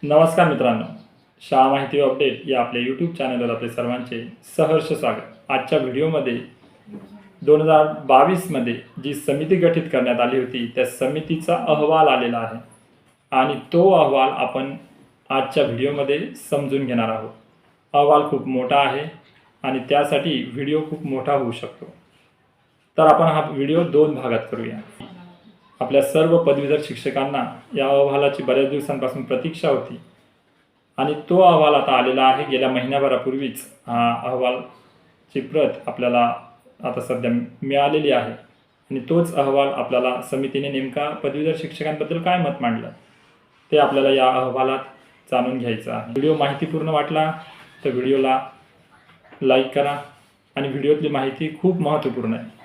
नमस्कार मित्रांनो, शाळा माहिती अपडेट या आपल्या यूट्यूब चॅनलवर आपले सर्वांचे सहर्ष स्वागत। आजच्या व्हिडिओमध्ये 2022मध्ये जी समिती गठीत करण्यात आली होती त्या समितीचा अहवाल आलेला आहे आणि तो अहवाल आपण आजच्या व्हिडिओमध्ये समजून घेणार आहोत। अहवाल खूप मोठा आहे आणि त्यासाठी व्हिडिओ खूप मोठा होऊ शकतो, तर आपण हा व्हिडिओ 2 भागात करूया। आपल्या सर्व पदवीधर शिक्षकांना या अहवालाची बऱ्याच दिवसांपासून प्रतीक्षा होती आणि तो अहवाल आता आलेला आहे। गेल्या महिन्याभरापूर्वीच हा अहवालची प्रत आपल्याला आता सध्या मिळालेली आहे आणि तोच अहवाल आपल्याला समितीने नेमका पदवीधर शिक्षकांबद्दल काय मत मांडलं ते आपल्याला या अहवालात जाणून घ्यायचं आहे। व्हिडिओ माहितीपूर्ण वाटला तर व्हिडिओला लाईक करा आणि व्हिडिओतली माहिती खूप महत्त्वपूर्ण आहे,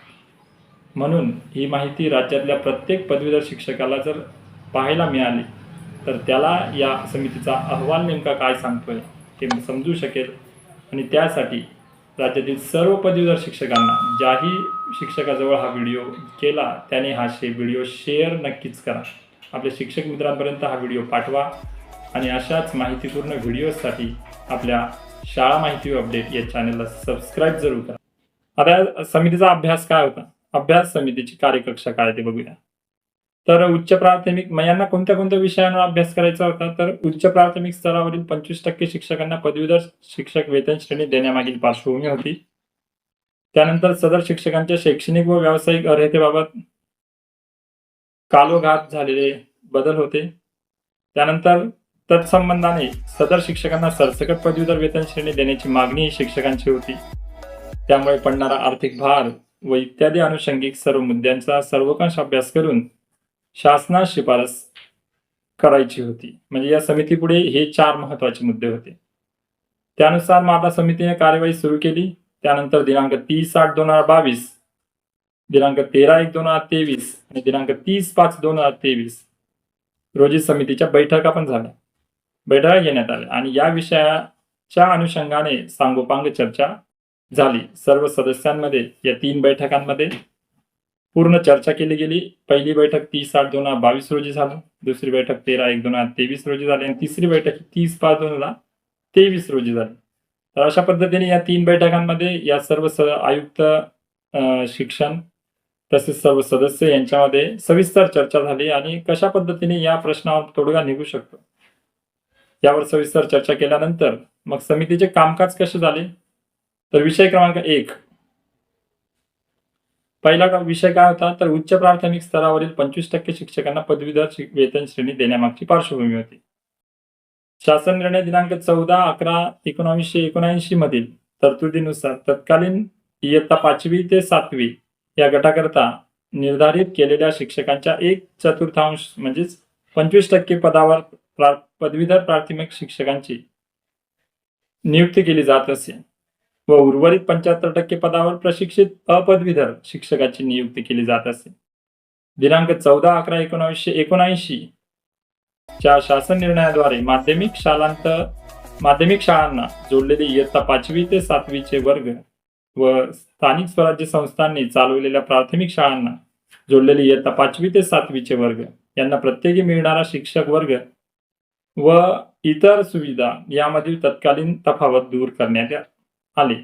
म्हणून ही माहिती राज्यातल्या प्रत्येक पदवीधर शिक्षकाला जर पाहायला मिळाली तर त्याला या समितीचा अहवाल नेमका काय सांगतोय ते समजू शकेल आणि त्यासाठी राज्यातील सर्व पदवीधर शिक्षकांना ज्याही शिक्षकाजवळ हा व्हिडिओ केला त्याने हा व्हिडिओ शेअर नक्कीच करा। आपल्या शिक्षक मित्रांपर्यंत हा व्हिडिओ पाठवा आणि अशाच माहितीपूर्ण व्हिडिओसाठी आपल्या शाळा माहिती अपडेट या चॅनलला सबस्क्राईब जरूर करा। आता समितीचा अभ्यास काय होता, अभ्यास समितीची कार्यकक्षा काय ते बघूया। तर उच्च प्राथमिक यांना कोणत्या कोणत्या विषयांवर अभ्यास करायचा होता, तर उच्च प्राथमिक स्तरावरील 25% शिक्षकांना पदवीधर शिक्षक वेतन श्रेणी देण्यामागील पार्श्वभूमी होती। त्यानंतर सदर शिक्षकांच्या शैक्षणिक व व्यावसायिक अर्हतेबाबत कालोघात झालेले बदल होते। त्यानंतर तत्संबंधाने सदर शिक्षकांना सरसकट पदवीधर वेतन श्रेणी देण्याची मागणी शिक्षकांची होती। त्यामुळे पडणारा आर्थिक भार व इत्यादी अनुषंगिक सर्व मुद्द्यांचा सर्वंकष अभ्यास करून शासनास शिफारस करायची होती। म्हणजे या समितीपुढे हे 4 महत्त्वाचे मुद्दे होते। त्यानुसार माता समितीने कार्यवाही सुरू केली। त्यानंतर दिनांक 30/8/2022, दिनांक 13/1/2023 आणि दिनांक 30/5/2023 रोजी समितीच्या बैठका पण झाल्या, बैठका घेण्यात आल्या आणि या विषयाच्या अनुषंगाने सांगोपांग चर्चा झाली। सर्व सदस्यांमध्ये या 3 बैठकांमध्ये पूर्ण चर्चा केली गेली। पहिली बैठक 30/8/2022 रोजी झाली, दुसरी बैठक 13/1/2023 रोजी झाली आणि तिसरी बैठक 30/5/2023 रोजी झाली। तर अशा पद्धतीने या 3 बैठकांमध्ये या सर्व आयुक्त, शिक्षण तसेच सर्व सदस्य यांच्यामध्ये सविस्तर चर्चा झाली आणि कशा पद्धतीने या प्रश्नावर तोडगा निघू शकतो यावर सविस्तर चर्चा केल्यानंतर मग समितीचे कामकाज कसे झाले, तर विषय क्रमांक 1, पहिला विषय काय होता, तर उच्च प्राथमिक स्तरावरील 25% शिक्षकांना पदवीधर वेतन श्रेणी देण्यामागची पार्श्वभूमी होती। शासन निर्णय दिनांक 14/11/1979 मधील तरतुदीनुसार तत्कालीन इयत्ता 5वी ते 7वी या गटाकरता निर्धारित केलेल्या शिक्षकांच्या 1/4 म्हणजेच 25% पदावर पदवीधर प्राथमिक शिक्षकांची नियुक्ती केली जात असे व उर्वरित 75% पदावर प्रशिक्षित अपदवीधर शिक्षकाची नियुक्ती केली जात असे। दिनांक 14/11/1979 च्या शासन निर्णयाद्वारे माध्यमिक शाळांना जोडलेले इयत्ता 5वी ते 7वीचे वर्ग व स्थानिक स्वराज्य संस्थांनी चालवलेल्या प्राथमिक शाळांना जोडलेले इयत्ता 5वी ते 7वीचे वर्ग यांना प्रत्येकी मिळणारा शिक्षक वर्ग व इतर सुविधा यामधील तत्कालीन तफावत दूर करण्यात आली।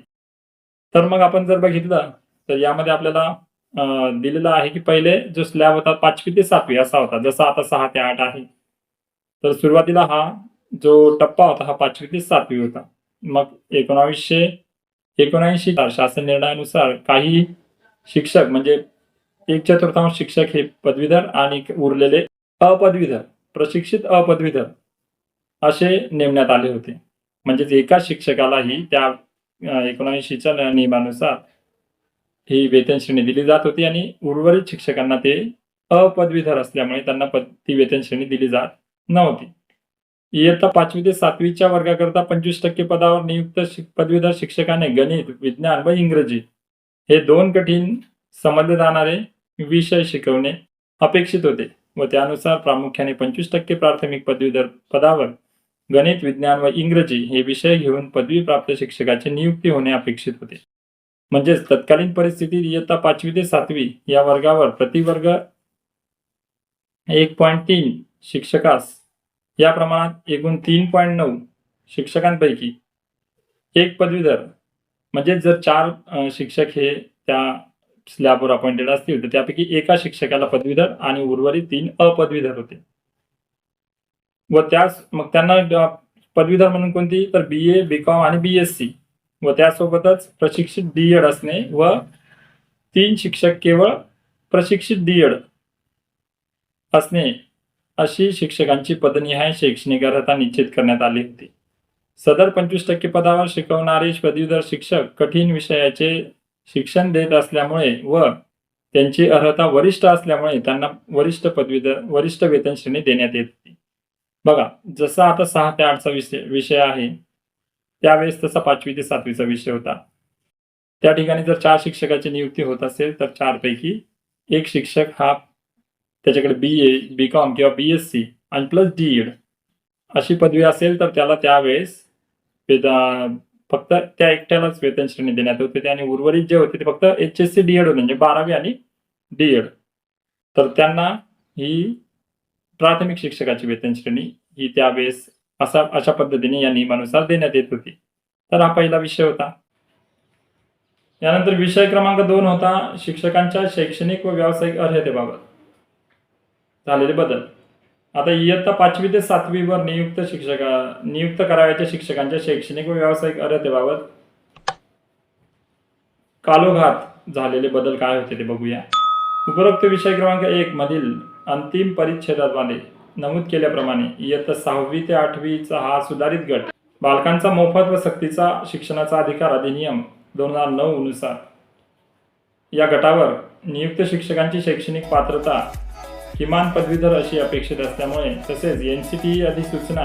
तर मग आपण जर बघितलं तर यामध्ये आपल्याला दिलेला आहे की पहिले जो स्लॅब होता 5वी ते 7वी असा होता, जसा आता 6 ते 8 आहे। तर सुरुवातीला हा जो टप्पा होता हा 5वी ते 7वी होता। मग 1979 शासन निर्णयानुसार काही शिक्षक म्हणजे 1/4 शिक्षक हे पदवीधर आणि उरलेले अपदवीधर, प्रशिक्षित अपदवीधर असे नेमण्यात आले होते। म्हणजेच एका शिक्षकालाही त्या 79च्या नियमानुसार ही वेतन श्रेणी दिली जात होती आणि उर्वरित शिक्षकांना ते अपदवीधर असल्यामुळे त्यांना ती वेतन श्रेणी दिली जात नव्हती। इयत्ता 5वी ते 7वीच्या वर्गाकरता 25% पदावर नियुक्त पदवीधर शिक्षकाने गणित, विज्ञान व इंग्रजी हे 2 कठीण समजले जाणारे विषय शिकवणे अपेक्षित होते व त्यानुसार प्रामुख्याने 25% प्राथमिक पदवीधर पदावर गणित, विज्ञान व इंग्रजी हे विषय घेऊन पदवी प्राप्त शिक्षकाची नियुक्ती होणे अपेक्षित होते। म्हणजेच तत्कालीन परिस्थितीत इयत्ता 5वी ते 7वी या वर्गावर प्रतिवर्ग 1.3 शिक्षकास या प्रमाणात एकूण 3.9 शिक्षकांपैकी एक पदवीधर, म्हणजे जर 4 शिक्षक हे त्या स्लॅबवर अपॉइंटेड असतील तर त्यापैकी एका शिक्षकाला पदवीधर आणि उर्वरित 3 अपदवीधर होते. व त्यास मग त्यांना पदवीधर म्हणून कोणती, तर BA, BCom आणि BSc व त्यासोबतच प्रशिक्षित D.Ed असणे व 3 शिक्षक केवळ प्रशिक्षित D.Ed असणे अशी शिक्षकांची पदनिहाय शैक्षणिक अर्हता निश्चित करण्यात आली होती. सदर 25% पदावर शिकवणारे पदवीधर शिक्षक कठीण विषयाचे शिक्षण देत असल्यामुळे व त्यांची अर्हता वरिष्ठ असल्यामुळे त्यांना वरिष्ठ वेतन श्रेणी देण्यात येत होती. बघा, जसा आता 6 ते 8चा विषय आहे, त्यावेळेस तसा 5वी ते 7वीचा विषय होता. त्या ठिकाणी जर 4 शिक्षकाची नियुक्ती होत असेल तर 4 पैकी एक शिक्षक हा त्याच्याकडे BA, BCom किंवा BSc आणि प्लस D.Ed अशी पदवी असेल तर त्याला त्यावेळेस फक्त त्या एकट्यालाच वेतन श्रेणी देण्यात होते आणि उर्वरित जे होते ते फक्त HSC D.Ed होते, म्हणजे 12वी आणि D.Ed. तर त्यांना ही प्राथमिक शिक्षकाची वेतन श्रेणी ही त्यावेळेस अशा पद्धतीने या नियमानुसार देण्यात येत होती. तर हा पहिला विषय होता. यानंतर विषय क्रमांक 2 होता शिक्षकांच्या शैक्षणिक व व्यावसायिक अर्हतेबाबत झालेले बदल. आता इयत्ता 5वी ते 7वी वर नियुक्त करावयाच्या शिक्षकांच्या शैक्षणिक व व्यावसायिक अर्हतेबाबत कालोघात झालेले बदल काय होते ते बघूया. उपरोक्त विषय क्रमांक 1 मधील अंतिम परिच्छेदामध्ये नमूद केल्याप्रमाणे इयत्ता 6वी ते 8वीचा हा सुधारित गट बालकांचा मोफत व सक्तीचा शिक्षणाचा अधिकार अधिनियम 2009 नुसार या गटावर नियुक्त शिक्षकांची शैक्षणिक पात्रता किमान पदवीधर अशी अपेक्षित असल्यामुळे तसेच NCTE अधिसूचना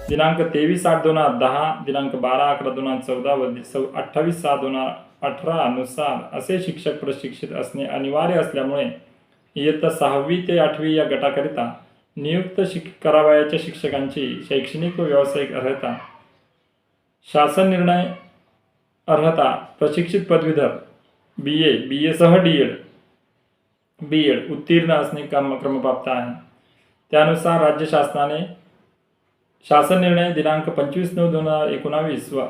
दिनांक 23/8/2010, दिनांक 12/11/2014 व 28/6/2018 नुसार असे शिक्षक प्रशिक्षित असणे अनिवार्य असल्यामुळे इयत्ता 6वी ते 8वी या गटाकरिता नियुक्त करावयाच्या शिक्षकांची शैक्षणिक व व्यावसायिक अर्हता शासन निर्णय अर्हता प्रशिक्षित पदवीधर BA, BA सह D.Ed उत्तीर्ण असणे क्रमप्राप्त आहे. त्यानुसार राज्य शासनाने शासन निर्णय दिनांक 25/9/2019 व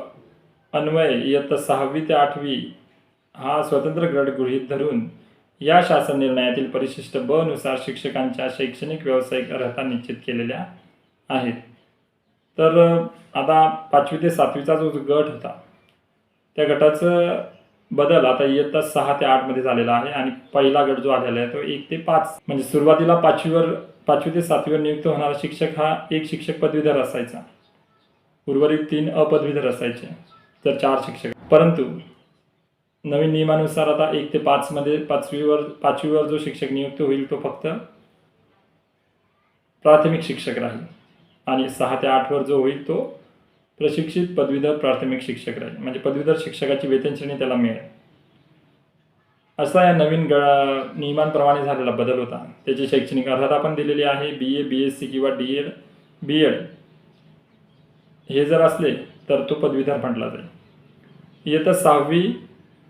अन्वये इयत्ता 6वी ते 8वी हा स्वतंत्र गट गृहीत धरून या शासन निर्णयातील परिशिष्ट ब नुसार शिक्षकांच्या शैक्षणिक व्यावसायिक अर्हता निश्चित केलेल्या आहेत. तर आता 5वी ते 7वीचा जो गट होता त्या गटाचं बदल आता इयत्ता 6 ते 8 मध्ये झालेला आहे आणि पहिला गट जो आलेला आहे तो 1 ते 5, म्हणजे सुरुवातीला 5वी ते 7वीवर नियुक्त होणारा शिक्षक हा एक शिक्षक पदवीधर असायचा, उर्वरित 3 अपदवीधर असायचे, तर 4 शिक्षक. परंतु नवीन नियमानुसार आता 1 ते 5 मध्ये 5वीवर जो शिक्षक नियुक्त होईल तो फक्त प्राथमिक शिक्षक राहील आणि 6 ते 8 वर जो होईल तो प्रशिक्षित पदवीधर प्राथमिक शिक्षक राहील, म्हणजे पदवीधर शिक्षकाची वेतन श्रेणी त्याला मिळेल. असा या नवीन नियमांप्रमाणे झालेला बदल होता. त्याची शैक्षणिक अर्हता पण दिलेली आहे. BA, BSc किंवा D.Ed, B.Ed हे जर असले तर तो पदवीधर म्हटला जाईल. इयत्ता 6वी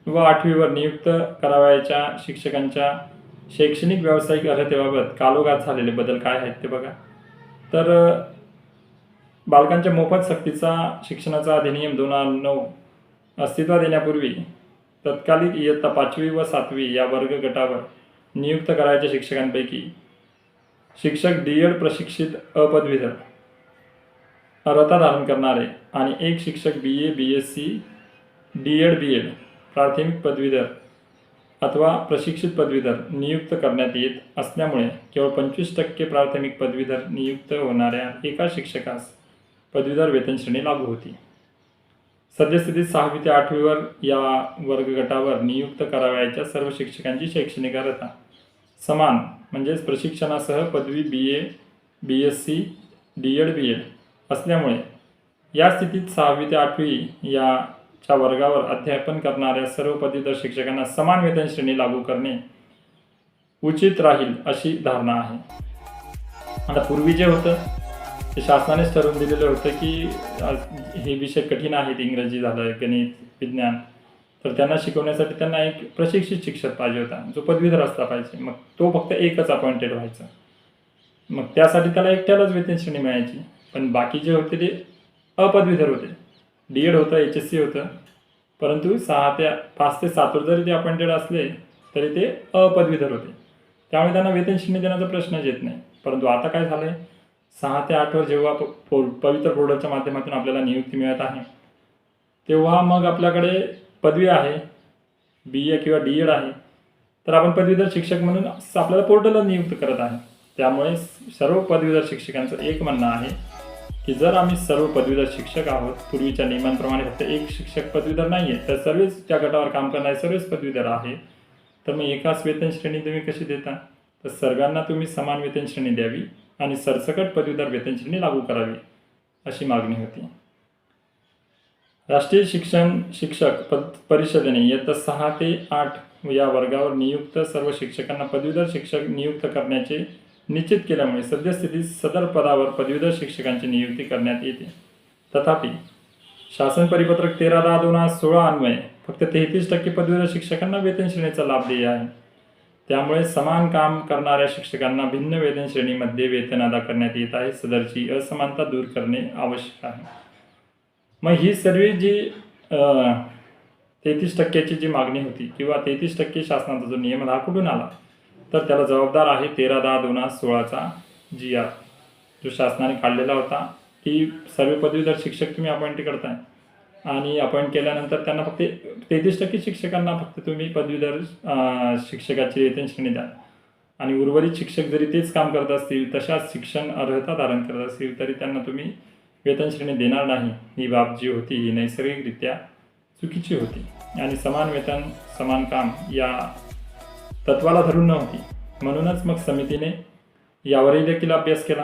व 8वीवर नियुक्त करावयाच्या शिक्षकांच्या शैक्षणिक व्यावसायिक अर्हतेबाबत कालोघात झालेले बदल काय आहेत ते बघा. तर बालकांच्या मोफत सक्तीचा शिक्षणाचा अधिनियम 2009 अस्तित्वात येण्यापूर्वी तत्कालिक इयत्ता 5वी व 7वी या वर्ग गटावर नियुक्त करायच्या शिक्षकांपैकी शिक्षक D.Ed प्रशिक्षित अपदवीधर अर्हता धारण करणारे आणि एक शिक्षक BA, BSc, D.Ed, B.Ed प्राथमिक पदवीधर अथवा प्रशिक्षित पदवीधर नियुक्त करण्यात येत असल्यामुळे केवळ 25% प्राथमिक पदवीधर नियुक्त होणाऱ्या एका शिक्षकास पदवीधर वेतन श्रेणी लागू होती. सद्यस्थितीत 6वी ते 8वीवर या वर्ग गटावर नियुक्त करावयाच्या सर्व शिक्षकांची शैक्षणिक अर्हता समान, म्हणजेच प्रशिक्षणासह पदवी BA, BSc, D.Ed, B.Ed असल्यामुळे या स्थितीत 6वी ते 8वी याच्या वर्गावर अध्यापन करणाऱ्या सर्व पदवीधर शिक्षकांना समान वेतन श्रेणी लागू करणे उचित राहील अशी धारणा आहे. आता पूर्वी जे होतं ते शासनानेच ठरवून दिलेलं होतं की हे विषय कठीण आहेत, इंग्रजी झालं, गणित, विज्ञान, तर त्यांना शिकवण्यासाठी त्यांना एक प्रशिक्षित शिक्षक पाहिजे होता जो पदवीधर असला पाहिजे. मग तो फक्त एकच अपॉइंटेड व्हायचा. मग त्यासाठी त्याला एकट्यालाच वेतन श्रेणी मिळायची. पण बाकी जे होते ते अपदवीधर होते. डी एड होतं, HSC होतं, परंतु 5 ते 7 वर जरी ते अपॉइंटेड असले तरी ते अपदवीधर होते. त्यामुळे त्यांना वेतन श्रेणी देण्याचा प्रश्नच येत नाही. परंतु आता काय झालं आहे, 6 ते 8 वर जेव्हा पवित्र पोर्टलच्या माध्यमातून आपल्याला नियुक्ती मिळत आहे, तेव्हा मग आपल्याकडे पदवी आहे, BA किंवा DED आहे, तर आपण पदवीधर शिक्षक म्हणून आपल्याला पोर्टलला नियुक्त करत आहे. त्यामुळे सर्व पदवीधर शिक्षकांचं एक म्हणणं आहे की जर आम्ही सर्व पदवीधर शिक्षक आहोत, पूर्वीच्या नियमांप्रमाणे फक्त एक शिक्षक पदवीधर नाही आहे, तर सर्वच त्या गटावर काम करणारे सर्वच पदवीधर आहे, तर मग एकाच वेतन श्रेणी तुम्ही कशी देता? तर सर्वांना तुम्ही समान वेतन श्रेणी द्यावी आणि सरसकट पदवीधर वेतन श्रेणी लागू करावी, अशी मागणी होती. राष्ट्रीय शिक्षण शिक्षक परिषदेने इयत्ता 6 ते 8 या वर्गावर नियुक्त सर्व शिक्षकांना पदवीधर शिक्षक नियुक्त करण्याचे निश्चित केल्यामुळे सद्यस्थितीत सदर पदावर पदवीधर शिक्षकांची नियुक्ती करण्यात येते. तथापि शासन परिपत्रक 13/10/2016 अन्वये फक्त 33% पदवीधर शिक्षकांना वेतन श्रेणीचा लाभ देय आहे. त्यामुळे समान काम करणाऱ्या शिक्षकांना भिन्न वेतन श्रेणीमध्ये वेतन अदा करण्यात येत आहे. सदरची असमानता दूर करणे आवश्यक आहे. मग ही सर्व जी 33% जी मागणी होती किंवा 33% शासनाचा जो नियम हा कुठून आला, तर त्याला जबाबदार आहे 13/10/2016चा GR, जो शासनाने काढलेला होता की सर्व पदवीधर शिक्षक तुम्ही अपॉइंट करताय आणि अपॉइंट केल्यानंतर त्यांना फक्त 33% शिक्षकांना फक्त तुम्ही पदवीधर शिक्षकाची वेतन श्रेणी द्या आणि उर्वरित शिक्षक जरी तेच काम करत असतील, तशाच शिक्षण अर्हता धारण करत असतील, तरी त्यांना तुम्ही वेतन श्रेणी देणार नाही. ही बाब जी होती ही नैसर्गिकरित्या चुकीची होती आणि समान वेतन समान काम या तत्वाला धरून नव्हती. म्हणूनच मग समितीने यावरही देखील अभ्यास केला.